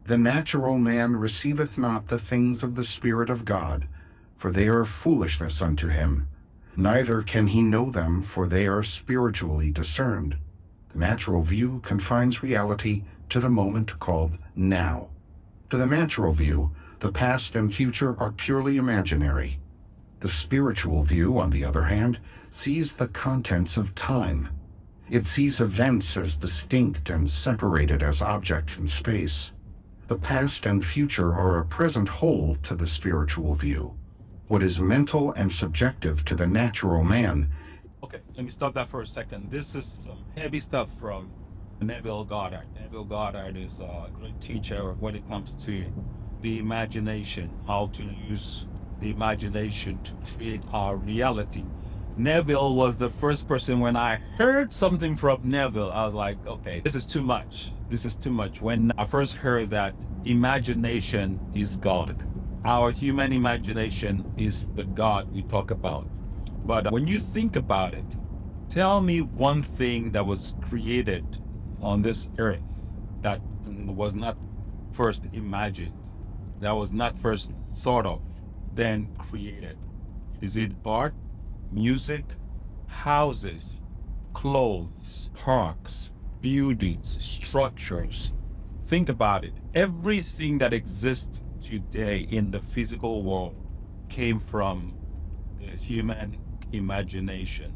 The natural man receiveth not the things of the Spirit of God, for they are foolishness unto him. Neither can he know them, for they are spiritually discerned. The natural view confines reality to the moment called now. To the natural view, the past and future are purely imaginary. The spiritual view, on the other hand, sees the contents of time. It sees events as distinct and separated as objects in space. The past and future are a present whole to the spiritual view. What is mental and subjective to the natural man. Okay, let me stop that for a second. This is some heavy stuff from Neville Godard. Neville Godard is a great teacher when it comes to the imagination, how to use the imagination to create our reality. Neville was the first person, when I heard something from Neville, I was like, okay, this is too much. This is too much. When I first heard that imagination is God, our human imagination is the God we talk about. But when you think about it, tell me one thing that was created on this earth that was not first imagined, that was not first thought of, then created. Is it art, music, houses, clothes, parks, buildings, structures? Think about it. Everything that exists today in the physical world came from the human imagination.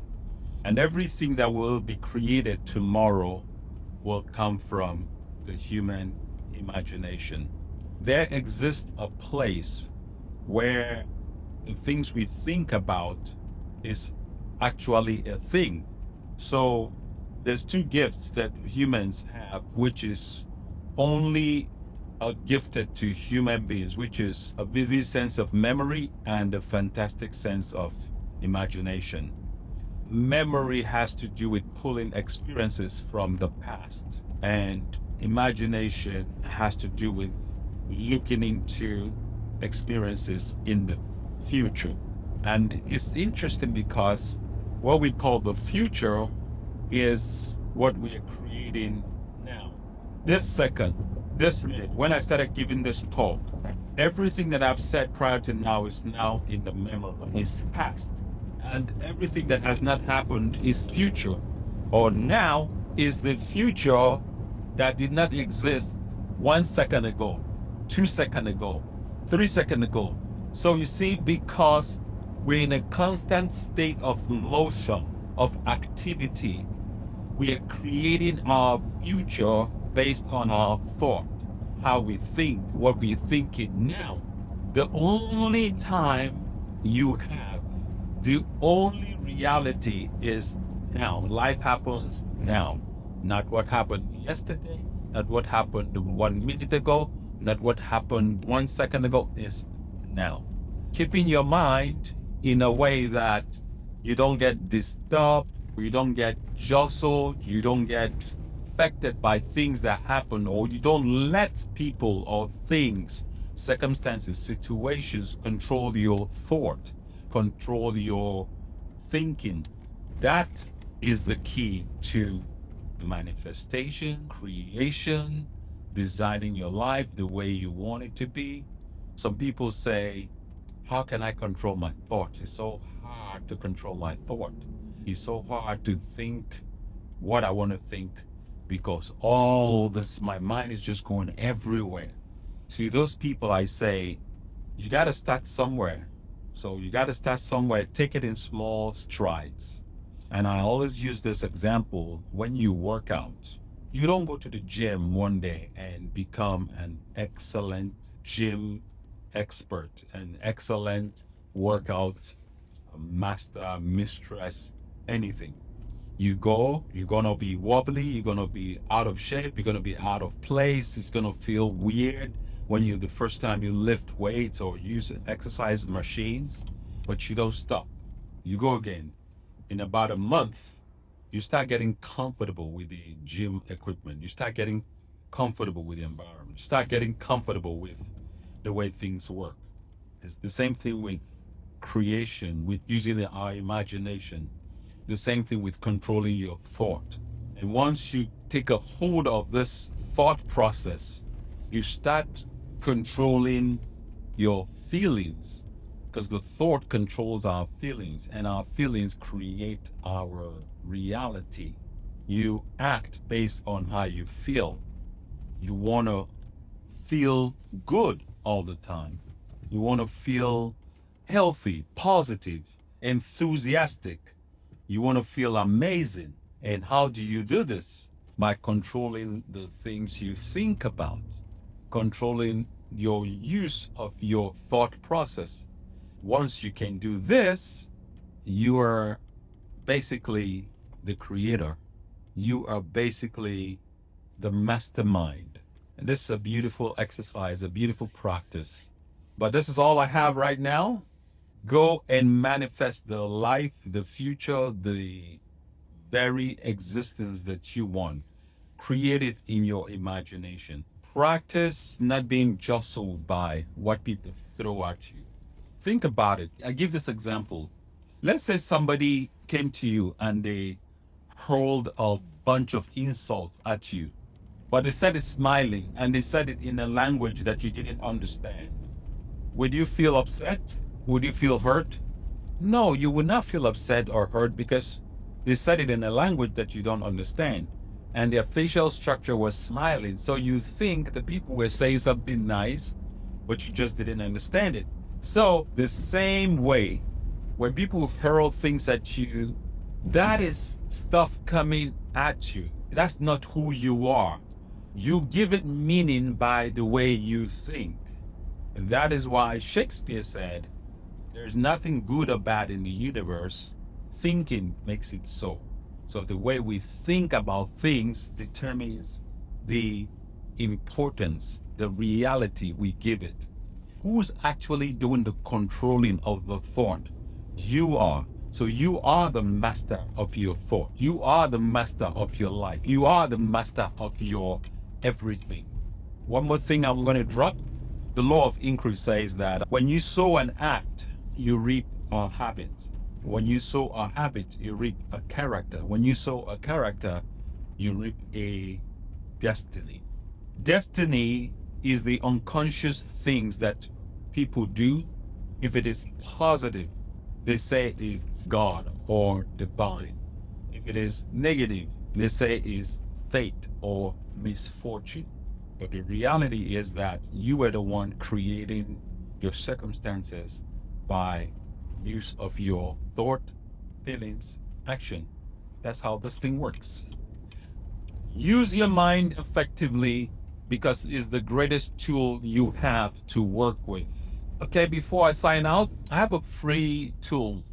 And everything that will be created tomorrow will come from the human imagination. There exists a place where the things we think about is actually a thing. So there's two gifts that humans have, which is only gifted to human beings, which is a vivid sense of memory and a fantastic sense of imagination. Memory has to do with pulling experiences from the past, and imagination has to do with looking into experiences in the future. And it's interesting because what we call the future is what we are creating now. This second, this minute, when I started giving this talk, everything that I've said prior to now is now in the memory, is past. And everything that has not happened is future. Or now is the future that did not exist 1 second ago, 2 seconds ago, 3 seconds ago. So you see, because we're in a constant state of motion, of activity, we are creating our future based on our thought, how we think, what we're thinking now. The only time you have, the only reality is now. Life happens now, not what happened yesterday, not what happened 1 minute ago, not what happened 1 second ago, is now. Keeping your mind in a way that you don't get disturbed, you don't get jostled, you don't get affected by things that happen, or you don't let people or things, circumstances, situations control your thought, control your thinking. That is the key to manifestation, creation, designing your life the way you want it to be. Some people say, how can I control my thoughts? It's so hard to control my thought. It's so hard to think what I want to think because all this, my mind is just going everywhere. To those people, I say, you got to start somewhere. So you got to start somewhere, take it in small strides. And I always use this example. When you work out, you don't go to the gym one day and become an excellent gym expert, an excellent workout master, mistress, anything. You go, you're going to be wobbly, you're going to be out of shape, you're going to be out of place, it's going to feel weird when the first time you lift weights or use exercise machines, but you don't stop. You go again. In about a month, you start getting comfortable with the gym equipment. You start getting comfortable with the environment. You start getting comfortable with the way things work. It's the same thing with creation, with using our imagination. The same thing with controlling your thought. And once you take a hold of this thought process, You start controlling your feelings, because the thought controls our feelings and our feelings create our reality. You act based on how you feel. You want to feel good all the time. You want to feel healthy, positive, enthusiastic. You want to feel amazing. And how do you do this? By controlling the things you think about, controlling your use of your thought process. Once you can do this, you are basically the creator. You are basically the mastermind. And this is a beautiful exercise, a beautiful practice. But this is all I have right now. Go and manifest the life, the future, the very existence that you want. Create it in your imagination. Practice not being jostled by what people throw at you. Think about it. I give this example. Let's say somebody came to you and they hurled a bunch of insults at you, but they said it smiling and they said it in a language that you didn't understand. Would you feel upset? Would you feel hurt? No, you would not feel upset or hurt because they said it in a language that you don't understand. And their facial structure was smiling. So you think the people were saying something nice, but you just didn't understand it. So the same way, when people hurl things at you, that is stuff coming at you. That's not who you are. You give it meaning by the way you think. And that is why Shakespeare said, there's nothing good or bad in the universe. Thinking makes it so. So the way we think about things determines the importance, the reality we give it. Who's actually doing the controlling of the thought? You are. So you are the master of your thought. You are the master of your life. You are the master of your everything. One more thing I'm going to drop. The law of increase says that when you sow an act, you reap a habit. When you sow a habit, you reap a character. When you sow a character, you reap a destiny. Destiny is the unconscious things that people do. If it is positive, they say it's God or divine. If it is negative, they say it's fate or misfortune. But the reality is that you are the one creating your circumstances by use of your thought, feelings, action. That's how this thing works. Use your mind effectively because it's the greatest tool you have to work with. Okay, before I sign out, I have a free tool,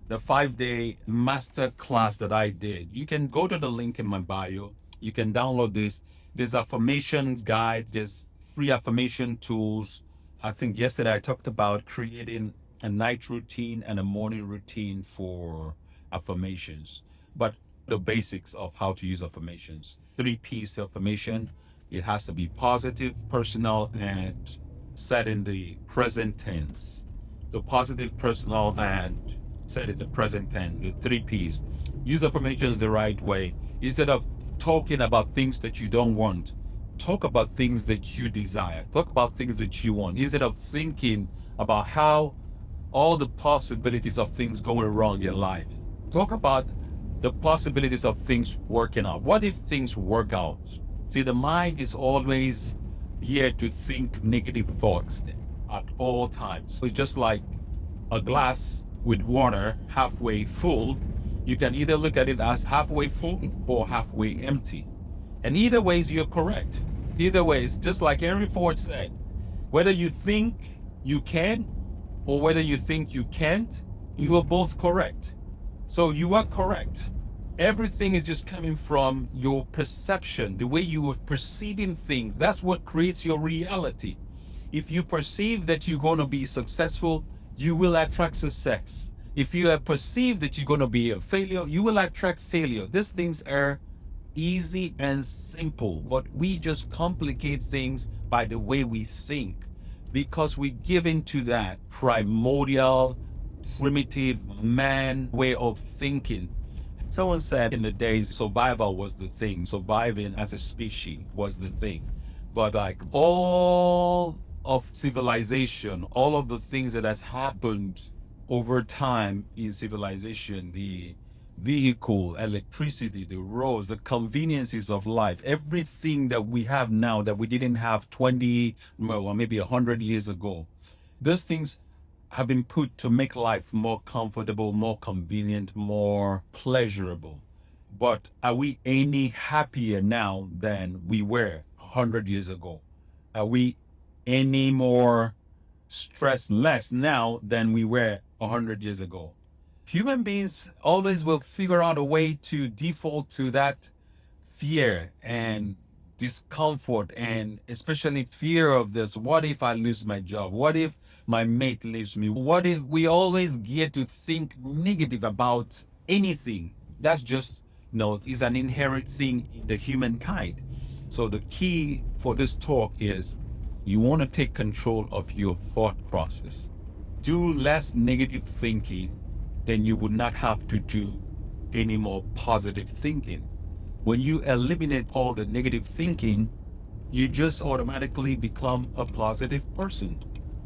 the 5-day masterclass that I did. You can go to the link in my bio. You can download this. There's affirmations guide. There's free affirmation tools. I think yesterday I talked about creating a night routine and a morning routine for affirmations. But the basics of how to use affirmations. 3 P's to affirmation. It has to be positive, personal, and said in the present tense. So positive, personal, and said in the present tense, the 3 P's. Use affirmations the right way. Instead of talking about things that you don't want, talk about things that you desire. Talk about things that you want. Instead of thinking about how all the possibilities of things going wrong in your life, talk about the possibilities of things working out. What if things work out? See, the mind is always here to think negative thoughts at all times. So it's just like a glass with water halfway full. You can either look at it as halfway full or halfway empty. And either ways, you're correct. Either ways, just like Henry Ford said, whether you think you can or whether you think you can't, you are both correct. So you are correct. Everything is just coming from your perception, the way you are perceiving things. That's what creates your reality. If you perceive that you're going to be successful, you will attract success. If you have perceived that you're going to be a failure, you will attract failure. These things are easy and simple, but we just complicate things by the way we think because we give into that primordial, primitive man way of thinking. Someone said in the days, survival was the thing. Surviving as a species was the thing. But like all of civilization, all of the things that has happened over time in civilization, the vehicle, electricity, the roads, the conveniences of life, everything that we have now that we didn't have 20, well, or maybe 100 years ago, those things have been put to make life more comfortable, more convenient, more pleasurable. But are we any happier now than we were 100 years ago? Are we any more stressed less now than we were 100 years ago? Human beings always will figure out a way to default to that fear and discomfort, and especially fear of this. What if I lose my job? What if my mate leaves me? What if we always get to think negative about anything? That's just, is an inherent thing in the humankind. So the key for this talk is you want to take control of your thought process. Do less negative thinking, then you would not have to do any more positive thinking. When you eliminate all the negative thinking, you just automatically become a positive person.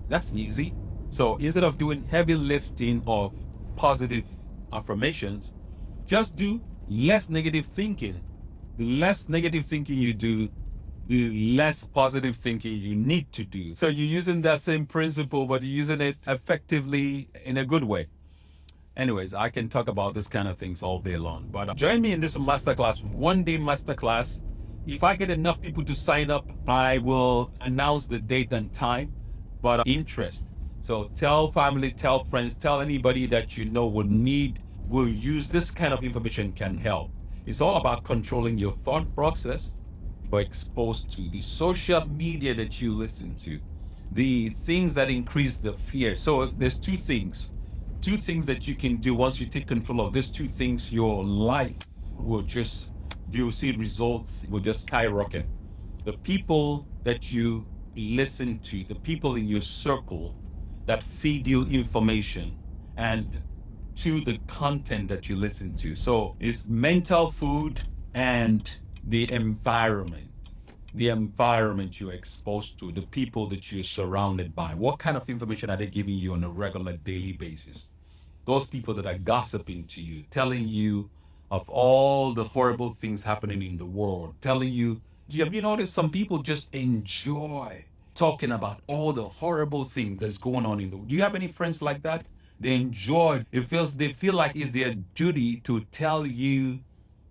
That's easy. So instead of doing heavy lifting of positive affirmations, just do less negative thinking. The less negative thinking you do, the less positive thinking you need to do. So you're using that same principle, but you're using it effectively in a good way. Anyways, I can talk about this kind of things all day long. But join me in this masterclass, 1-day masterclass. If I get enough people to sign up, I will announce the date and time. But interest. So tell family, tell friends, tell anybody that you know will use this kind of information can help. It's all about controlling your thought process. You're exposed to the social media that you listen to, the things that increase the fear. So there's two things that you can do. Once you take control of these two things, your life will just, you'll see results will just skyrocket. The people that you listen to, the people in your circle that feed you information, and to the content that you listen to. So it's mental food and the environment you're exposed to, the people that you're surrounded by. What kind of information are they giving you on a regular daily basis? Those people that are gossiping to you, telling you of all the horrible things happening in the world, telling you, have you noticed some people just enjoy talking about all the horrible things that's going on in the world? Do you have any friends like that? They enjoy, they feel like it's their duty to tell you,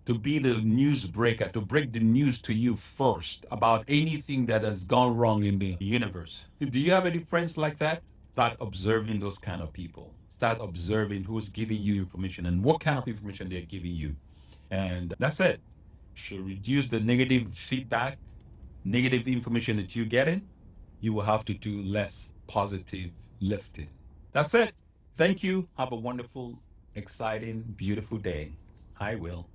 to be the news breaker, to break the news to you first about anything that has gone wrong in the universe. Do you have any friends like that? Start observing those kind of people. Start observing who's giving you information and what kind of information they're giving you. And that's it. You should reduce the negative feedback, negative information that you're getting. You will have to do less positive lifting. That's it. Thank you. Have a wonderful, exciting, beautiful day. I will.